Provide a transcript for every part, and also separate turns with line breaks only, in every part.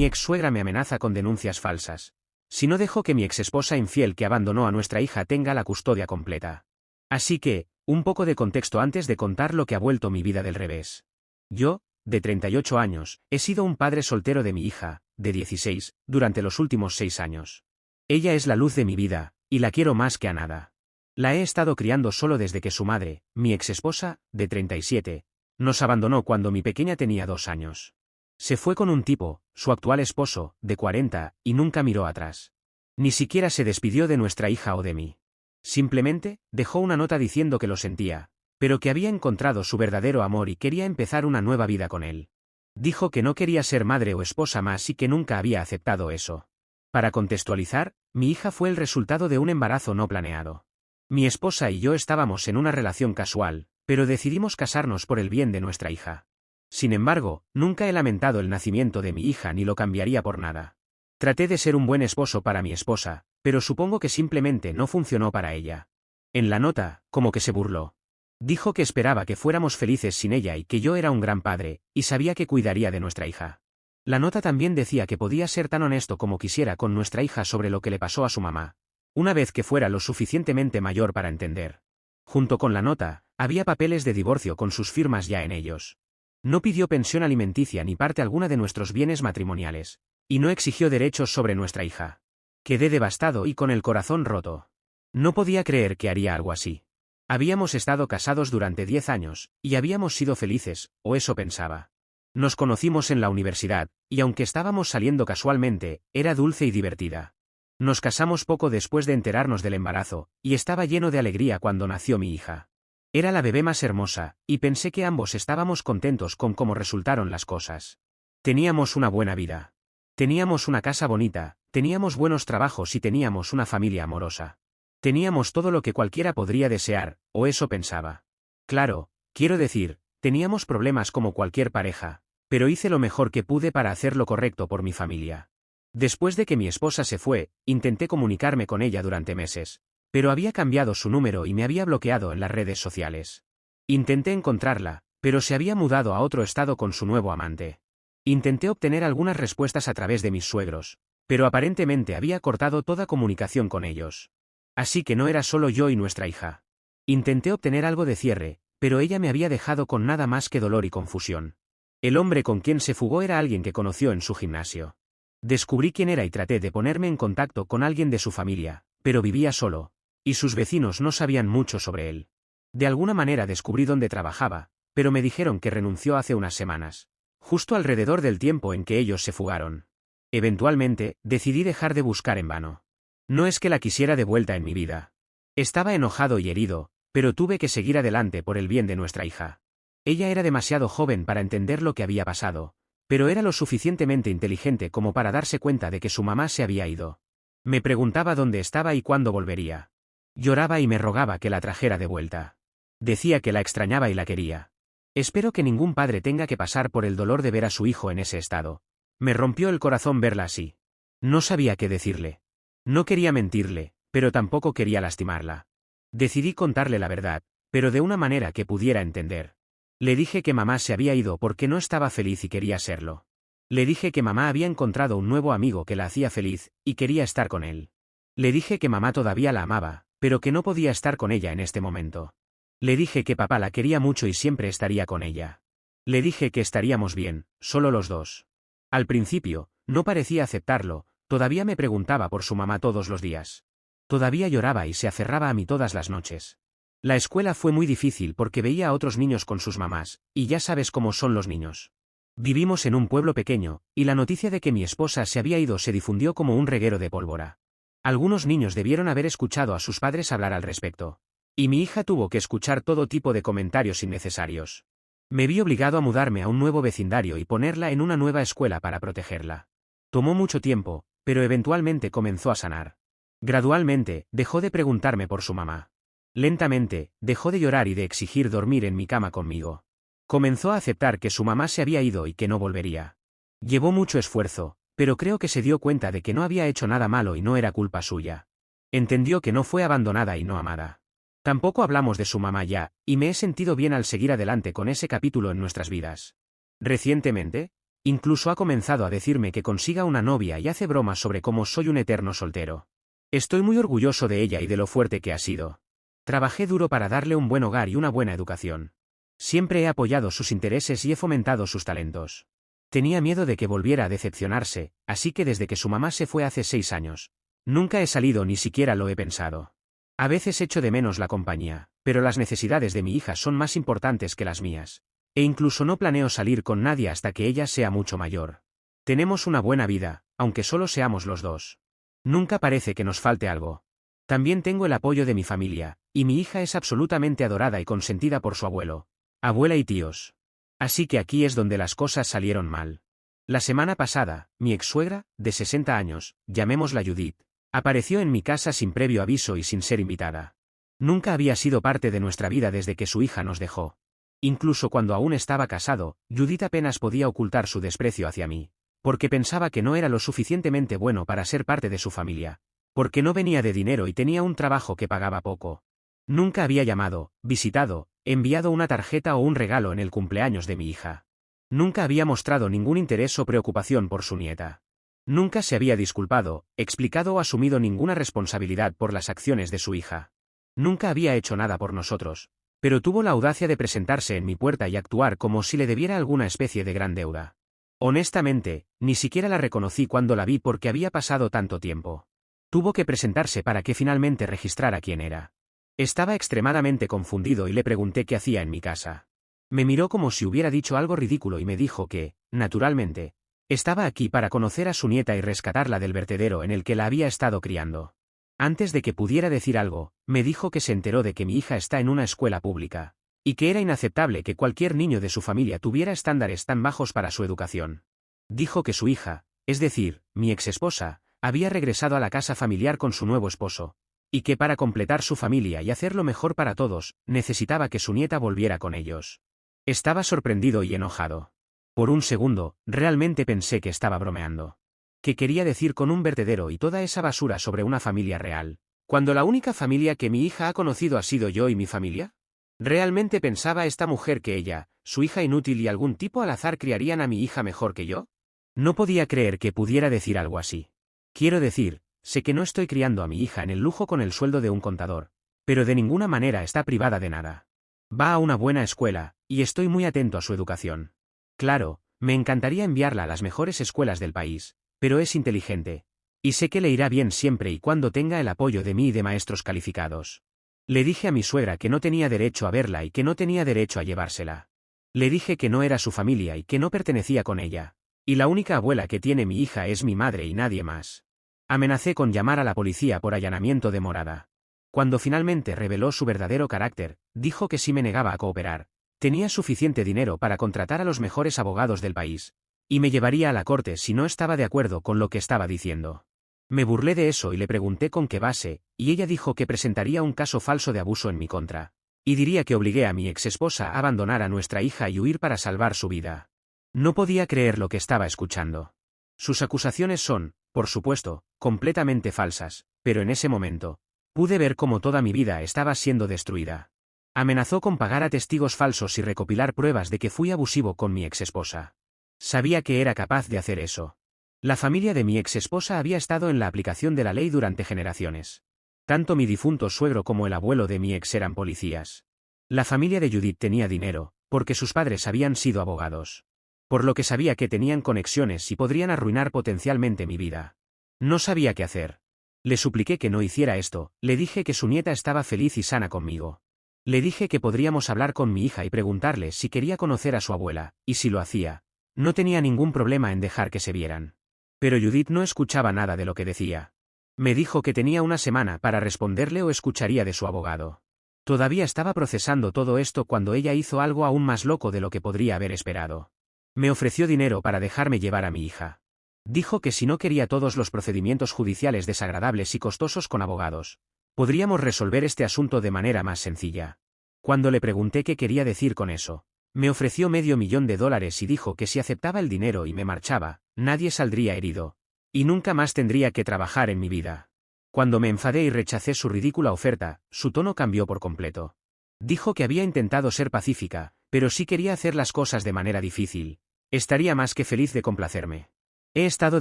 Mi ex-suegra me amenaza con denuncias falsas. Si no dejo que mi ex-esposa infiel que abandonó a nuestra hija tenga la custodia completa. Así que, un poco de contexto antes de contar lo que ha vuelto mi vida del revés. Yo, de 38 años, he sido un padre soltero de mi hija, de 16, durante los últimos 6 años. Ella es la luz de mi vida, y la quiero más que a nada. La he estado criando solo desde que su madre, mi ex-esposa, de 37, nos abandonó cuando mi pequeña tenía 2 años. Se fue con un tipo, su actual esposo, de 40, y nunca miró atrás. Ni siquiera se despidió de nuestra hija o de mí. Simplemente, dejó una nota diciendo que lo sentía, pero que había encontrado su verdadero amor y quería empezar una nueva vida con él. Dijo que no quería ser madre o esposa más y que nunca había aceptado eso. Para contextualizar, mi hija fue el resultado de un embarazo no planeado. Mi esposa y yo estábamos en una relación casual, pero decidimos casarnos por el bien de nuestra hija. Sin embargo, nunca he lamentado el nacimiento de mi hija ni lo cambiaría por nada. Traté de ser un buen esposo para mi esposa, pero supongo que simplemente no funcionó para ella. En la nota, como que se burló. Dijo que esperaba que fuéramos felices sin ella y que yo era un gran padre, y sabía que cuidaría de nuestra hija. La nota también decía que podía ser tan honesto como quisiera con nuestra hija sobre lo que le pasó a su mamá, una vez que fuera lo suficientemente mayor para entender. Junto con la nota, había papeles de divorcio con sus firmas ya en ellos. No pidió pensión alimenticia ni parte alguna de nuestros bienes matrimoniales, y no exigió derechos sobre nuestra hija. Quedé devastado y con el corazón roto. No podía creer que haría algo así. Habíamos estado casados durante 10 años, y habíamos sido felices, o eso pensaba. Nos conocimos en la universidad, y aunque estábamos saliendo casualmente, era dulce y divertida. Nos casamos poco después de enterarnos del embarazo, y estaba lleno de alegría cuando nació mi hija. Era la bebé más hermosa, y pensé que ambos estábamos contentos con cómo resultaron las cosas. Teníamos una buena vida. Teníamos una casa bonita, teníamos buenos trabajos y teníamos una familia amorosa. Teníamos todo lo que cualquiera podría desear, o eso pensaba. Claro, quiero decir, teníamos problemas como cualquier pareja, pero hice lo mejor que pude para hacer lo correcto por mi familia. Después de que mi esposa se fue, intenté comunicarme con ella durante meses, pero había cambiado su número y me había bloqueado en las redes sociales. Intenté encontrarla, pero se había mudado a otro estado con su nuevo amante. Intenté obtener algunas respuestas a través de mis suegros, pero aparentemente había cortado toda comunicación con ellos. Así que no era solo yo y nuestra hija. Intenté obtener algo de cierre, pero ella me había dejado con nada más que dolor y confusión. El hombre con quien se fugó era alguien que conoció en su gimnasio. Descubrí quién era y traté de ponerme en contacto con alguien de su familia, pero vivía solo, y sus vecinos no sabían mucho sobre él. De alguna manera descubrí dónde trabajaba, pero me dijeron que renunció hace unas semanas, justo alrededor del tiempo en que ellos se fugaron. Eventualmente, decidí dejar de buscar en vano. No es que la quisiera de vuelta en mi vida. Estaba enojado y herido, pero tuve que seguir adelante por el bien de nuestra hija. Ella era demasiado joven para entender lo que había pasado, pero era lo suficientemente inteligente como para darse cuenta de que su mamá se había ido. Me preguntaba dónde estaba y cuándo volvería. Lloraba y me rogaba que la trajera de vuelta. Decía que la extrañaba y la quería. Espero que ningún padre tenga que pasar por el dolor de ver a su hijo en ese estado. Me rompió el corazón verla así. No sabía qué decirle. No quería mentirle, pero tampoco quería lastimarla. Decidí contarle la verdad, pero de una manera que pudiera entender. Le dije que mamá se había ido porque no estaba feliz y quería serlo. Le dije que mamá había encontrado un nuevo amigo que la hacía feliz, y quería estar con él. Le dije que mamá todavía la amaba, pero que no podía estar con ella en este momento. Le dije que papá la quería mucho y siempre estaría con ella. Le dije que estaríamos bien, solo los dos. Al principio, no parecía aceptarlo, todavía me preguntaba por su mamá todos los días. Todavía lloraba y se aferraba a mí todas las noches. La escuela fue muy difícil porque veía a otros niños con sus mamás, y ya sabes cómo son los niños. Vivimos en un pueblo pequeño, y la noticia de que mi esposa se había ido se difundió como un reguero de pólvora. Algunos niños debieron haber escuchado a sus padres hablar al respecto. Y mi hija tuvo que escuchar todo tipo de comentarios innecesarios. Me vi obligado a mudarme a un nuevo vecindario y ponerla en una nueva escuela para protegerla. Tomó mucho tiempo, pero eventualmente comenzó a sanar. Gradualmente, dejó de preguntarme por su mamá. Lentamente, dejó de llorar y de exigir dormir en mi cama conmigo. Comenzó a aceptar que su mamá se había ido y que no volvería. Llevó mucho esfuerzo, pero creo que se dio cuenta de que no había hecho nada malo y no era culpa suya. Entendió que no fue abandonada y no amada. Tampoco hablamos de su mamá ya, y me he sentido bien al seguir adelante con ese capítulo en nuestras vidas. Recientemente, Incluso ha comenzado a decirme que consiga una novia y hace bromas sobre cómo soy un eterno soltero. Estoy muy orgulloso de ella y de lo fuerte que ha sido. Trabajé duro para darle un buen hogar y una buena educación. Siempre he apoyado sus intereses y he fomentado sus talentos. Tenía miedo de que volviera a decepcionarse, así que desde que su mamá se fue hace 6 años, nunca he salido ni siquiera lo he pensado. A veces echo de menos la compañía, pero las necesidades de mi hija son más importantes que las mías. E incluso no planeo salir con nadie hasta que ella sea mucho mayor. Tenemos una buena vida, aunque solo seamos los dos. Nunca parece que nos falte algo. También tengo el apoyo de mi familia, y mi hija es absolutamente adorada y consentida por su abuelo, abuela y tíos. Así que aquí es donde las cosas salieron mal. La semana pasada, mi ex-suegra, de 60 años, llamémosla Judith, apareció en mi casa sin previo aviso y sin ser invitada. Nunca había sido parte de nuestra vida desde que su hija nos dejó. Incluso cuando aún estaba casado, Judith apenas podía ocultar su desprecio hacia mí, porque pensaba que no era lo suficientemente bueno para ser parte de su familia, porque no venía de dinero y tenía un trabajo que pagaba poco. Nunca había llamado, visitado, enviado una tarjeta o un regalo en el cumpleaños de mi hija. Nunca había mostrado ningún interés o preocupación por su nieta. Nunca se había disculpado, explicado o asumido ninguna responsabilidad por las acciones de su hija. Nunca había hecho nada por nosotros, pero tuvo la audacia de presentarse en mi puerta y actuar como si le debiera alguna especie de gran deuda. Honestamente, ni siquiera la reconocí cuando la vi porque había pasado tanto tiempo. Tuvo que presentarse para que finalmente registrara quién era. Estaba extremadamente confundido y le pregunté qué hacía en mi casa. Me miró como si hubiera dicho algo ridículo y me dijo que, naturalmente, estaba aquí para conocer a su nieta y rescatarla del vertedero en el que la había estado criando. Antes de que pudiera decir algo, me dijo que se enteró de que mi hija está en una escuela pública, y que era inaceptable que cualquier niño de su familia tuviera estándares tan bajos para su educación. Dijo que su hija, es decir, mi exesposa, había regresado a la casa familiar con su nuevo esposo, y que para completar su familia y hacerlo mejor para todos, necesitaba que su nieta volviera con ellos. Estaba sorprendido y enojado. Por un segundo, realmente pensé que estaba bromeando. ¿Qué quería decir con un vertedero y toda esa basura sobre una familia real, cuando la única familia que mi hija ha conocido ha sido yo y mi familia? ¿Realmente pensaba esta mujer que ella, su hija inútil y algún tipo al azar criarían a mi hija mejor que yo? No podía creer que pudiera decir algo así. Quiero decir, sé que no estoy criando a mi hija en el lujo con el sueldo de un contador, pero de ninguna manera está privada de nada. Va a una buena escuela, y estoy muy atento a su educación. Claro, me encantaría enviarla a las mejores escuelas del país, pero es inteligente, y sé que le irá bien siempre y cuando tenga el apoyo de mí y de maestros calificados. Le dije a mi suegra que no tenía derecho a verla y que no tenía derecho a llevársela. Le dije que no era su familia y que no pertenecía con ella, y la única abuela que tiene mi hija es mi madre y nadie más. Amenacé con llamar a la policía por allanamiento de morada. Cuando finalmente reveló su verdadero carácter, dijo que si me negaba a cooperar, tenía suficiente dinero para contratar a los mejores abogados del país, y me llevaría a la corte si no estaba de acuerdo con lo que estaba diciendo. Me burlé de eso y le pregunté con qué base, y ella dijo que presentaría un caso falso de abuso en mi contra, y diría que obligué a mi exesposa a abandonar a nuestra hija y huir para salvar su vida. No podía creer lo que estaba escuchando. Sus acusaciones son, por supuesto, completamente falsas, pero en ese momento, pude ver cómo toda mi vida estaba siendo destruida. Amenazó con pagar a testigos falsos y recopilar pruebas de que fui abusivo con mi exesposa. Sabía que era capaz de hacer eso. La familia de mi exesposa había estado en la aplicación de la ley durante generaciones. Tanto mi difunto suegro como el abuelo de mi ex eran policías. La familia de Judith tenía dinero, porque sus padres habían sido abogados. Por lo que sabía que tenían conexiones y podrían arruinar potencialmente mi vida. No sabía qué hacer. Le supliqué que no hiciera esto, le dije que su nieta estaba feliz y sana conmigo. Le dije que podríamos hablar con mi hija y preguntarle si quería conocer a su abuela, y si lo hacía, no tenía ningún problema en dejar que se vieran. Pero Judith no escuchaba nada de lo que decía. Me dijo que tenía una semana para responderle o escucharía de su abogado. Todavía estaba procesando todo esto cuando ella hizo algo aún más loco de lo que podría haber esperado. Me ofreció dinero para dejarme llevar a mi hija. Dijo que si no quería todos los procedimientos judiciales desagradables y costosos con abogados, podríamos resolver este asunto de manera más sencilla. Cuando le pregunté qué quería decir con eso, me ofreció $500,000 y dijo que si aceptaba el dinero y me marchaba, nadie saldría herido. Y nunca más tendría que trabajar en mi vida. Cuando me enfadé y rechacé su ridícula oferta, su tono cambió por completo. Dijo que había intentado ser pacífica, pero sí quería hacer las cosas de manera difícil. Estaría más que feliz de complacerme. He estado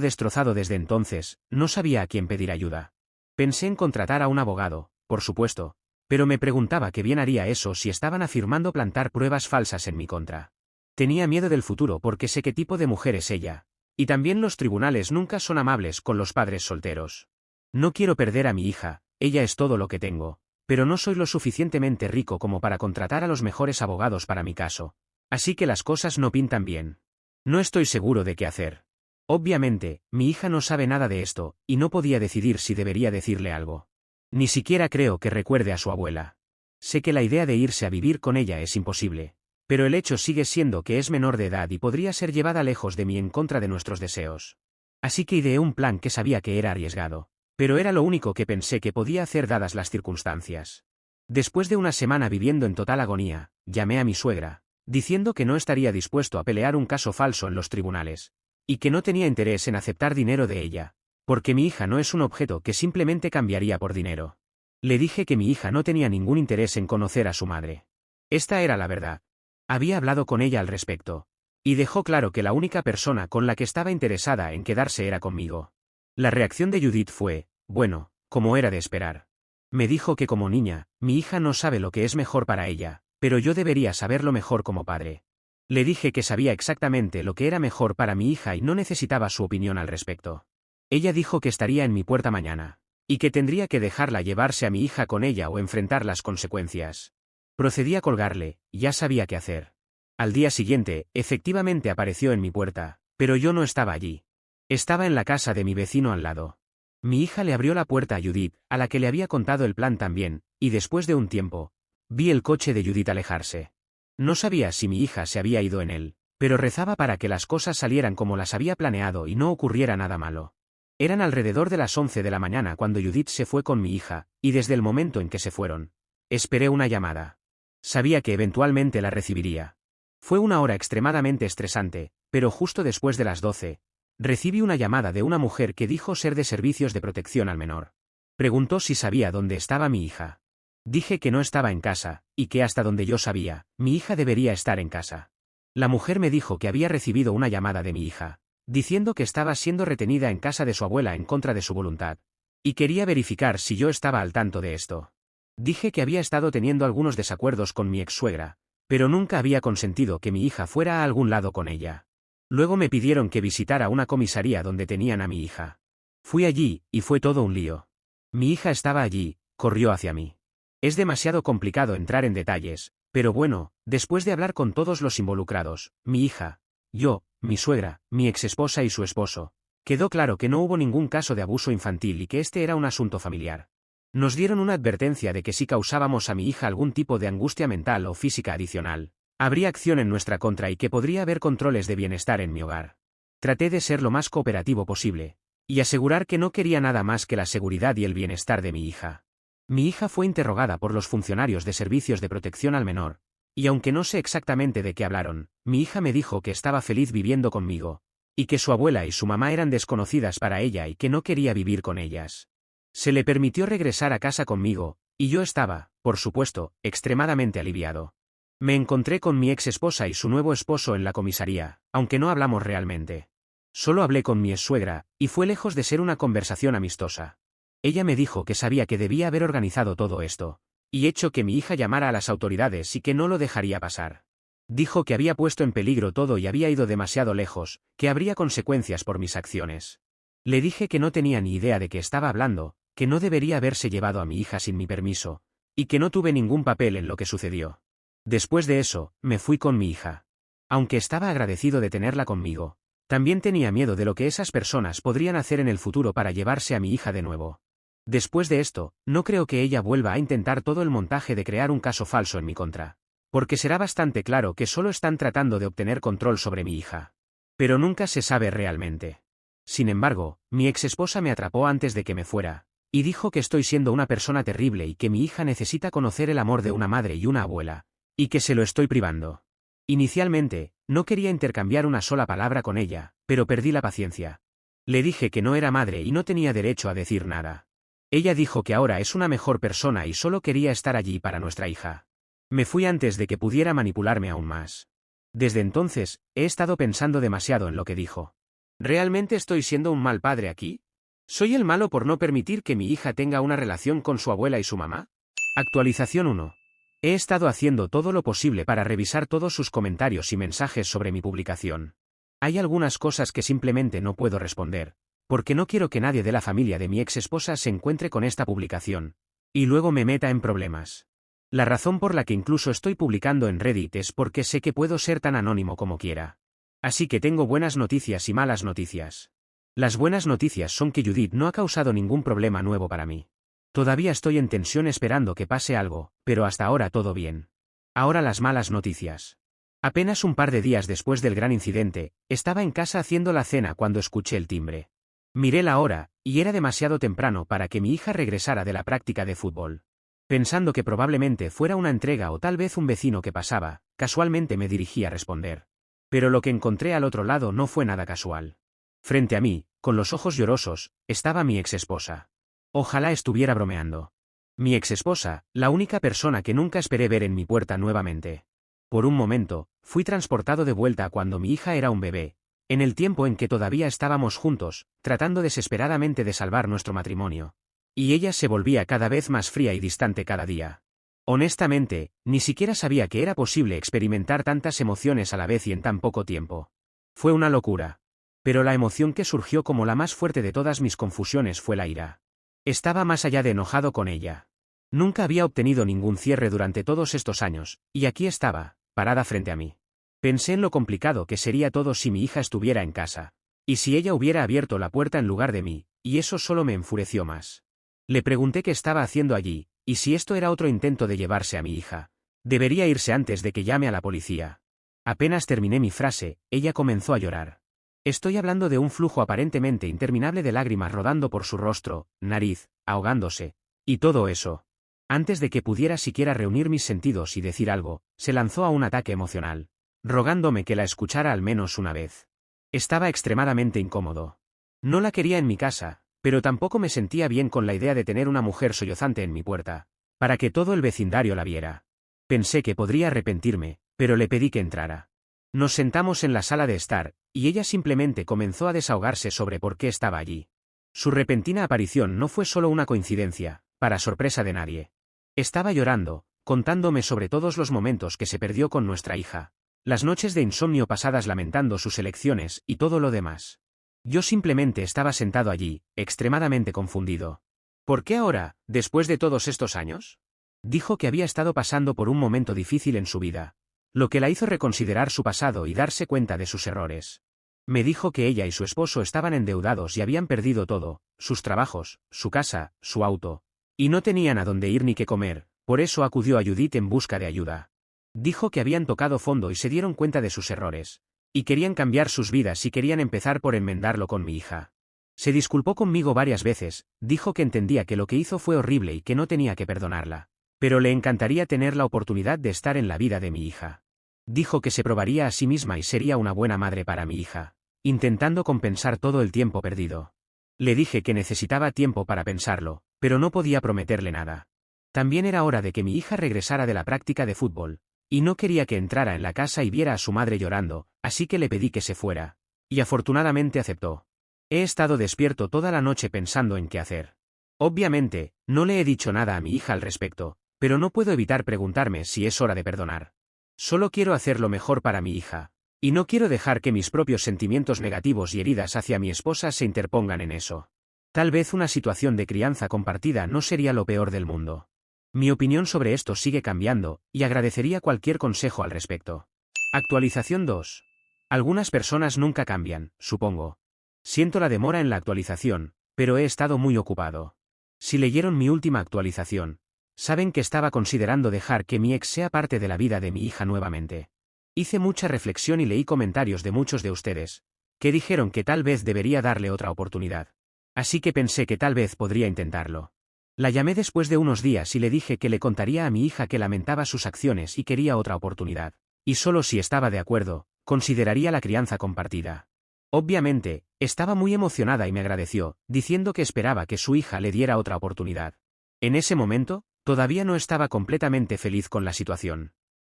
destrozado desde entonces, no sabía a quién pedir ayuda. Pensé en contratar a un abogado, por supuesto, pero me preguntaba qué bien haría eso si estaban afirmando plantar pruebas falsas en mi contra. Tenía miedo del futuro porque sé qué tipo de mujer es ella. Y también los tribunales nunca son amables con los padres solteros. No quiero perder a mi hija, ella es todo lo que tengo, pero no soy lo suficientemente rico como para contratar a los mejores abogados para mi caso. Así que las cosas no pintan bien. No estoy seguro de qué hacer. Obviamente, mi hija no sabe nada de esto, y no podía decidir si debería decirle algo. Ni siquiera creo que recuerde a su abuela. Sé que la idea de irse a vivir con ella es imposible, pero el hecho sigue siendo que es menor de edad y podría ser llevada lejos de mí en contra de nuestros deseos. Así que ideé un plan que sabía que era arriesgado, pero era lo único que pensé que podía hacer dadas las circunstancias. Después de una semana viviendo en total agonía, llamé a mi suegra, diciendo que no estaría dispuesto a pelear un caso falso en los tribunales, y que no tenía interés en aceptar dinero de ella, porque mi hija no es un objeto que simplemente cambiaría por dinero. Le dije que mi hija no tenía ningún interés en conocer a su madre. Esta era la verdad. Había hablado con ella al respecto, y dejó claro que la única persona con la que estaba interesada en quedarse era conmigo. La reacción de Judith fue, bueno, como era de esperar. Me dijo que como niña, mi hija no sabe lo que es mejor para ella, pero yo debería saberlo mejor como padre. Le dije que sabía exactamente lo que era mejor para mi hija y no necesitaba su opinión al respecto. Ella dijo que estaría en mi puerta mañana, y que tendría que dejarla llevarse a mi hija con ella o enfrentar las consecuencias. Procedí a colgarle, ya sabía qué hacer. Al día siguiente, efectivamente apareció en mi puerta, pero yo no estaba allí. Estaba en la casa de mi vecino al lado. Mi hija le abrió la puerta a Judith, a la que le había contado el plan también, y después de un tiempo, vi el coche de Judith alejarse. No sabía si mi hija se había ido en él, pero rezaba para que las cosas salieran como las había planeado y no ocurriera nada malo. Eran alrededor de las 11 de la mañana cuando Judith se fue con mi hija, y desde el momento en que se fueron, esperé una llamada. Sabía que eventualmente la recibiría. Fue una hora extremadamente estresante, pero justo después de las 12, recibí una llamada de una mujer que dijo ser de servicios de protección al menor. Preguntó si sabía dónde estaba mi hija. Dije que no estaba en casa, y que hasta donde yo sabía, mi hija debería estar en casa. La mujer me dijo que había recibido una llamada de mi hija, diciendo que estaba siendo retenida en casa de su abuela en contra de su voluntad, y quería verificar si yo estaba al tanto de esto. Dije que había estado teniendo algunos desacuerdos con mi ex-suegra, pero nunca había consentido que mi hija fuera a algún lado con ella. Luego me pidieron que visitara una comisaría donde tenían a mi hija. Fui allí, y fue todo un lío. Mi hija estaba allí, corrió hacia mí. Es demasiado complicado entrar en detalles, pero bueno, después de hablar con todos los involucrados, mi hija, yo, mi suegra, mi exesposa y su esposo, quedó claro que no hubo ningún caso de abuso infantil y que este era un asunto familiar. Nos dieron una advertencia de que si causábamos a mi hija algún tipo de angustia mental o física adicional, habría acción en nuestra contra y que podría haber controles de bienestar en mi hogar. Traté de ser lo más cooperativo posible, y asegurar que no quería nada más que la seguridad y el bienestar de mi hija. Mi hija fue interrogada por los funcionarios de servicios de protección al menor, y aunque no sé exactamente de qué hablaron, mi hija me dijo que estaba feliz viviendo conmigo, y que su abuela y su mamá eran desconocidas para ella y que no quería vivir con ellas. Se le permitió regresar a casa conmigo, y yo estaba, por supuesto, extremadamente aliviado. Me encontré con mi ex esposa y su nuevo esposo en la comisaría, aunque no hablamos realmente. Solo hablé con mi ex-suegra, y fue lejos de ser una conversación amistosa. Ella me dijo que sabía que debía haber organizado todo esto, y hecho que mi hija llamara a las autoridades y que no lo dejaría pasar. Dijo que había puesto en peligro todo y había ido demasiado lejos, que habría consecuencias por mis acciones. Le dije que no tenía ni idea de qué estaba hablando, que no debería haberse llevado a mi hija sin mi permiso, y que no tuve ningún papel en lo que sucedió. Después de eso, me fui con mi hija. Aunque estaba agradecido de tenerla conmigo, también tenía miedo de lo que esas personas podrían hacer en el futuro para llevarse a mi hija de nuevo. Después de esto, no creo que ella vuelva a intentar todo el montaje de crear un caso falso en mi contra, porque será bastante claro que solo están tratando de obtener control sobre mi hija. Pero nunca se sabe realmente. Sin embargo, mi exesposa me atrapó antes de que me fuera, y dijo que estoy siendo una persona terrible y que mi hija necesita conocer el amor de una madre y una abuela, y que se lo estoy privando. Inicialmente, no quería intercambiar una sola palabra con ella, pero perdí la paciencia. Le dije que no era madre y no tenía derecho a decir nada. Ella dijo que ahora es una mejor persona y solo quería estar allí para nuestra hija. Me fui antes de que pudiera manipularme aún más. Desde entonces, he estado pensando demasiado en lo que dijo. ¿Realmente estoy siendo un mal padre aquí? ¿Soy el malo por no permitir que mi hija tenga una relación con su abuela y su mamá? Actualización 1. He estado haciendo todo lo posible para revisar todos sus comentarios y mensajes sobre mi publicación. Hay algunas cosas que simplemente no puedo responder, porque no quiero que nadie de la familia de mi ex esposa se encuentre con esta publicación, y luego me meta en problemas. La razón por la que incluso estoy publicando en Reddit es porque sé que puedo ser tan anónimo como quiera. Así que tengo buenas noticias y malas noticias. Las buenas noticias son que Judith no ha causado ningún problema nuevo para mí. Todavía estoy en tensión esperando que pase algo, pero hasta ahora todo bien. Ahora las malas noticias. Apenas un par de días después del gran incidente, estaba en casa haciendo la cena cuando escuché el timbre. Miré la hora, y era demasiado temprano para que mi hija regresara de la práctica de fútbol. Pensando que probablemente fuera una entrega o tal vez un vecino que pasaba, casualmente me dirigí a responder. Pero lo que encontré al otro lado no fue nada casual. Frente a mí, con los ojos llorosos, estaba mi exesposa. Ojalá estuviera bromeando. Mi exesposa, la única persona que nunca esperé ver en mi puerta nuevamente. Por un momento, fui transportado de vuelta a cuando mi hija era un bebé, en el tiempo en que todavía estábamos juntos, tratando desesperadamente de salvar nuestro matrimonio. Y ella se volvía cada vez más fría y distante cada día. Honestamente, ni siquiera sabía que era posible experimentar tantas emociones a la vez y en tan poco tiempo. Fue una locura. Pero la emoción que surgió como la más fuerte de todas mis confusiones fue la ira. Estaba más allá de enojado con ella. Nunca había obtenido ningún cierre durante todos estos años, y aquí estaba, parada frente a mí. Pensé en lo complicado que sería todo si mi hija estuviera en casa. Y si ella hubiera abierto la puerta en lugar de mí, y eso solo me enfureció más. Le pregunté qué estaba haciendo allí, y si esto era otro intento de llevarse a mi hija. Debería irse antes de que llame a la policía. Apenas terminé mi frase, ella comenzó a llorar. Estoy hablando de un flujo aparentemente interminable de lágrimas rodando por su rostro, nariz, ahogándose, y todo eso. Antes de que pudiera siquiera reunir mis sentidos y decir algo, se lanzó a un ataque emocional, rogándome que la escuchara al menos una vez. Estaba extremadamente incómodo. No la quería en mi casa, pero tampoco me sentía bien con la idea de tener una mujer sollozante en mi puerta, para que todo el vecindario la viera. Pensé que podría arrepentirme, pero le pedí que entrara. Nos sentamos en la sala de estar, y ella simplemente comenzó a desahogarse sobre por qué estaba allí. Su repentina aparición no fue solo una coincidencia, para sorpresa de nadie. Estaba llorando, contándome sobre todos los momentos que se perdió con nuestra hija, las noches de insomnio pasadas lamentando sus elecciones y todo lo demás. Yo simplemente estaba sentado allí, extremadamente confundido. ¿Por qué ahora, después de todos estos años? Dijo que había estado pasando por un momento difícil en su vida, lo que la hizo reconsiderar su pasado y darse cuenta de sus errores. Me dijo que ella y su esposo estaban endeudados y habían perdido todo, sus trabajos, su casa, su auto, y no tenían a dónde ir ni qué comer, por eso acudió a Judith en busca de ayuda. Dijo que habían tocado fondo y se dieron cuenta de sus errores, y querían cambiar sus vidas y querían empezar por enmendarlo con mi hija. Se disculpó conmigo varias veces, dijo que entendía que lo que hizo fue horrible y que no tenía que perdonarla, pero le encantaría tener la oportunidad de estar en la vida de mi hija. Dijo que se probaría a sí misma y sería una buena madre para mi hija, intentando compensar todo el tiempo perdido. Le dije que necesitaba tiempo para pensarlo, pero no podía prometerle nada. También era hora de que mi hija regresara de la práctica de fútbol, y no quería que entrara en la casa y viera a su madre llorando, así que le pedí que se fuera, y afortunadamente aceptó. He estado despierto toda la noche pensando en qué hacer. Obviamente, no le he dicho nada a mi hija al respecto, pero no puedo evitar preguntarme si es hora de perdonar. Solo quiero hacer lo mejor para mi hija, y no quiero dejar que mis propios sentimientos negativos y heridas hacia mi esposa se interpongan en eso. Tal vez una situación de crianza compartida no sería lo peor del mundo. Mi opinión sobre esto sigue cambiando, y agradecería cualquier consejo al respecto. Actualización 2. Algunas personas nunca cambian, supongo. Siento la demora en la actualización, pero he estado muy ocupado. Si leyeron mi última actualización, saben que estaba considerando dejar que mi ex sea parte de la vida de mi hija nuevamente. Hice mucha reflexión y leí comentarios de muchos de ustedes, que dijeron que tal vez debería darle otra oportunidad. Así que pensé que tal vez podría intentarlo. La llamé después de unos días y le dije que le contaría a mi hija que lamentaba sus acciones y quería otra oportunidad, y solo si estaba de acuerdo, consideraría la crianza compartida. Obviamente, estaba muy emocionada y me agradeció, diciendo que esperaba que su hija le diera otra oportunidad. En ese momento, todavía no estaba completamente feliz con la situación.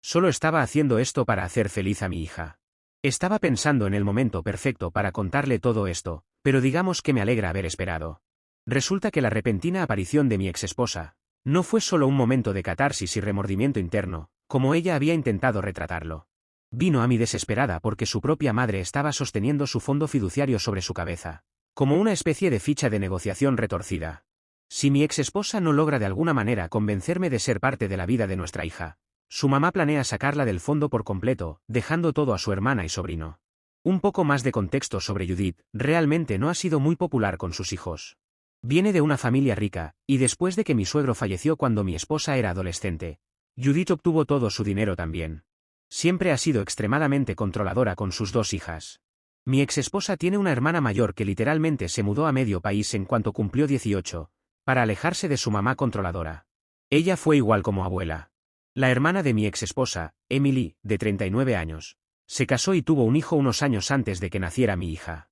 Solo estaba haciendo esto para hacer feliz a mi hija. Estaba pensando en el momento perfecto para contarle todo esto, pero digamos que me alegra haber esperado. Resulta que la repentina aparición de mi exesposa no fue solo un momento de catarsis y remordimiento interno, como ella había intentado retratarlo. Vino a mí desesperada porque su propia madre estaba sosteniendo su fondo fiduciario sobre su cabeza, como una especie de ficha de negociación retorcida. Si mi exesposa no logra de alguna manera convencerme de ser parte de la vida de nuestra hija, su mamá planea sacarla del fondo por completo, dejando todo a su hermana y sobrino. Un poco más de contexto sobre Judith, realmente no ha sido muy popular con sus hijos. Viene de una familia rica, y después de que mi suegro falleció cuando mi esposa era adolescente, Judith obtuvo todo su dinero también. Siempre ha sido extremadamente controladora con sus dos hijas. Mi exesposa tiene una hermana mayor que literalmente se mudó a medio país en cuanto cumplió 18, para alejarse de su mamá controladora. Ella fue igual como abuela. La hermana de mi exesposa, Emily, de 39 años, se casó y tuvo un hijo unos años antes de que naciera mi hija.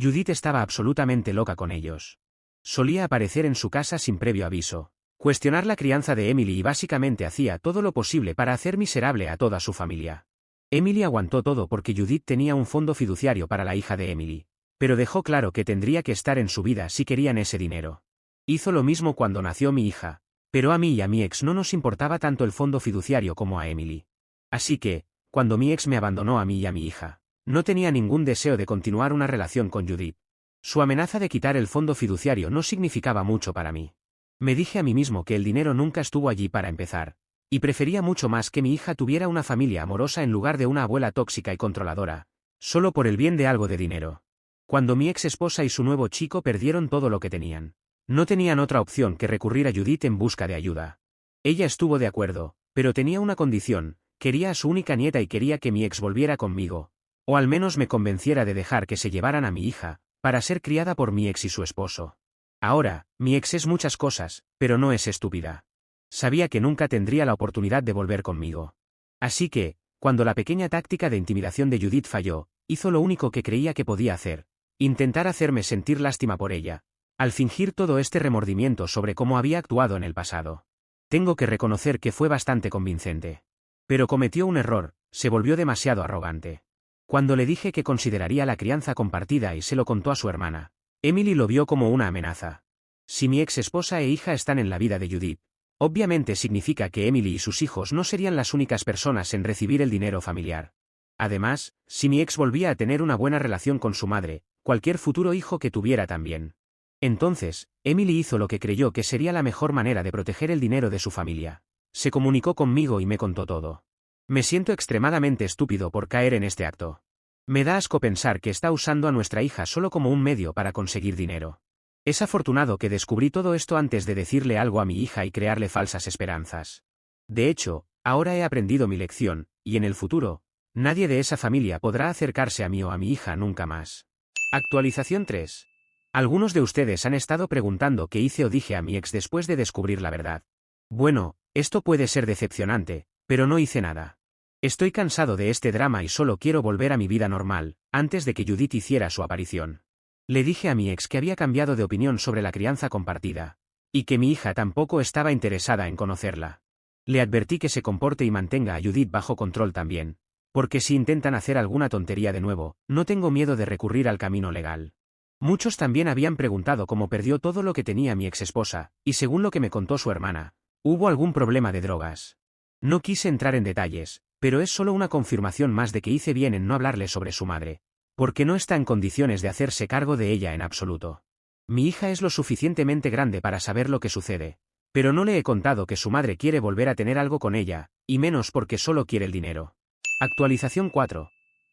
Judith estaba absolutamente loca con ellos. Solía aparecer en su casa sin previo aviso, cuestionar la crianza de Emily y básicamente hacía todo lo posible para hacer miserable a toda su familia. Emily aguantó todo porque Judith tenía un fondo fiduciario para la hija de Emily, pero dejó claro que tendría que estar en su vida si querían ese dinero. Hizo lo mismo cuando nació mi hija, pero a mí y a mi ex no nos importaba tanto el fondo fiduciario como a Emily. Así que, cuando mi ex me abandonó a mí y a mi hija, no tenía ningún deseo de continuar una relación con Judith. Su amenaza de quitar el fondo fiduciario no significaba mucho para mí. Me dije a mí mismo que el dinero nunca estuvo allí para empezar, y prefería mucho más que mi hija tuviera una familia amorosa en lugar de una abuela tóxica y controladora, solo por el bien de algo de dinero. Cuando mi ex esposa y su nuevo chico perdieron todo lo que tenían, no tenían otra opción que recurrir a Judith en busca de ayuda. Ella estuvo de acuerdo, pero tenía una condición: quería a su única nieta y quería que mi ex volviera conmigo, o al menos me convenciera de dejar que se llevaran a mi hija, para ser criada por mi ex y su esposo. Ahora, mi ex es muchas cosas, pero no es estúpida. Sabía que nunca tendría la oportunidad de volver conmigo. Así que, cuando la pequeña táctica de intimidación de Judith falló, hizo lo único que creía que podía hacer: intentar hacerme sentir lástima por ella, al fingir todo este remordimiento sobre cómo había actuado en el pasado. Tengo que reconocer que fue bastante convincente. Pero cometió un error: se volvió demasiado arrogante. Cuando le dije que consideraría la crianza compartida y se lo contó a su hermana, Emily lo vio como una amenaza. Si mi ex esposa e hija están en la vida de Judith, obviamente significa que Emily y sus hijos no serían las únicas personas en recibir el dinero familiar. Además, si mi ex volvía a tener una buena relación con su madre, cualquier futuro hijo que tuviera también. Entonces, Emily hizo lo que creyó que sería la mejor manera de proteger el dinero de su familia. Se comunicó conmigo y me contó todo. Me siento extremadamente estúpido por caer en este acto. Me da asco pensar que está usando a nuestra hija solo como un medio para conseguir dinero. Es afortunado que descubrí todo esto antes de decirle algo a mi hija y crearle falsas esperanzas. De hecho, ahora he aprendido mi lección, y en el futuro, nadie de esa familia podrá acercarse a mí o a mi hija nunca más. Actualización 3. Algunos de ustedes han estado preguntando qué hice o dije a mi ex después de descubrir la verdad. Bueno, esto puede ser decepcionante, pero no hice nada. Estoy cansado de este drama y solo quiero volver a mi vida normal, antes de que Judith hiciera su aparición. Le dije a mi ex que había cambiado de opinión sobre la crianza compartida, y que mi hija tampoco estaba interesada en conocerla. Le advertí que se comporte y mantenga a Judith bajo control también, porque si intentan hacer alguna tontería de nuevo, no tengo miedo de recurrir al camino legal. Muchos también habían preguntado cómo perdió todo lo que tenía mi exesposa, y según lo que me contó su hermana, hubo algún problema de drogas. No quise entrar en detalles, pero es solo una confirmación más de que hice bien en no hablarle sobre su madre, porque no está en condiciones de hacerse cargo de ella en absoluto. Mi hija es lo suficientemente grande para saber lo que sucede, pero no le he contado que su madre quiere volver a tener algo con ella, y menos porque solo quiere el dinero. Actualización 4.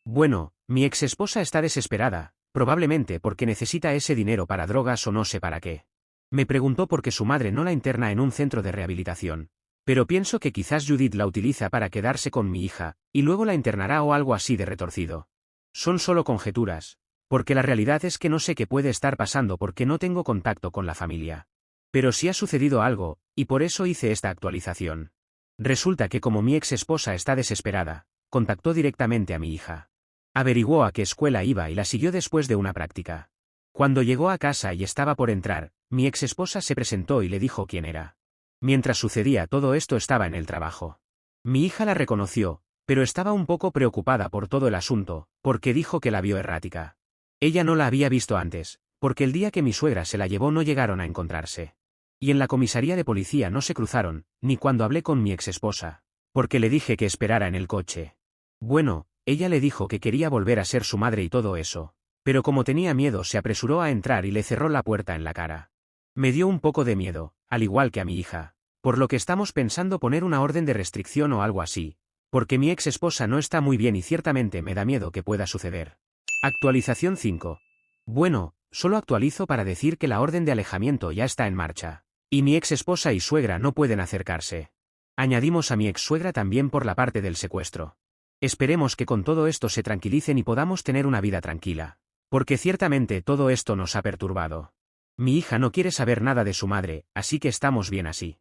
Bueno, mi exesposa está desesperada, probablemente porque necesita ese dinero para drogas o no sé para qué. Me preguntó por qué su madre no la interna en un centro de rehabilitación, pero pienso que quizás Judith la utiliza para quedarse con mi hija, y luego la internará o algo así de retorcido. Son solo conjeturas, porque la realidad es que no sé qué puede estar pasando porque no tengo contacto con la familia. Pero sí ha sucedido algo, y por eso hice esta actualización. Resulta que como mi ex esposa está desesperada, contactó directamente a mi hija. Averiguó a qué escuela iba y la siguió después de una práctica. Cuando llegó a casa y estaba por entrar, mi ex esposa se presentó y le dijo quién era. Mientras sucedía todo esto estaba en el trabajo. Mi hija la reconoció, pero estaba un poco preocupada por todo el asunto, porque dijo que la vio errática. Ella no la había visto antes, porque el día que mi suegra se la llevó no llegaron a encontrarse. Y en la comisaría de policía no se cruzaron, ni cuando hablé con mi exesposa, porque le dije que esperara en el coche. Bueno, ella le dijo que quería volver a ser su madre y todo eso, pero como tenía miedo se apresuró a entrar y le cerró la puerta en la cara. Me dio un poco de miedo, al igual que a mi hija, por lo que estamos pensando poner una orden de restricción o algo así, porque mi ex esposa no está muy bien y ciertamente me da miedo que pueda suceder. Actualización 5. Bueno, solo actualizo para decir que la orden de alejamiento ya está en marcha, y mi ex esposa y suegra no pueden acercarse. Añadimos a mi ex suegra también por la parte del secuestro. Esperemos que con todo esto se tranquilicen y podamos tener una vida tranquila, porque ciertamente todo esto nos ha perturbado. Mi hija no quiere saber nada de su madre, así que estamos bien así.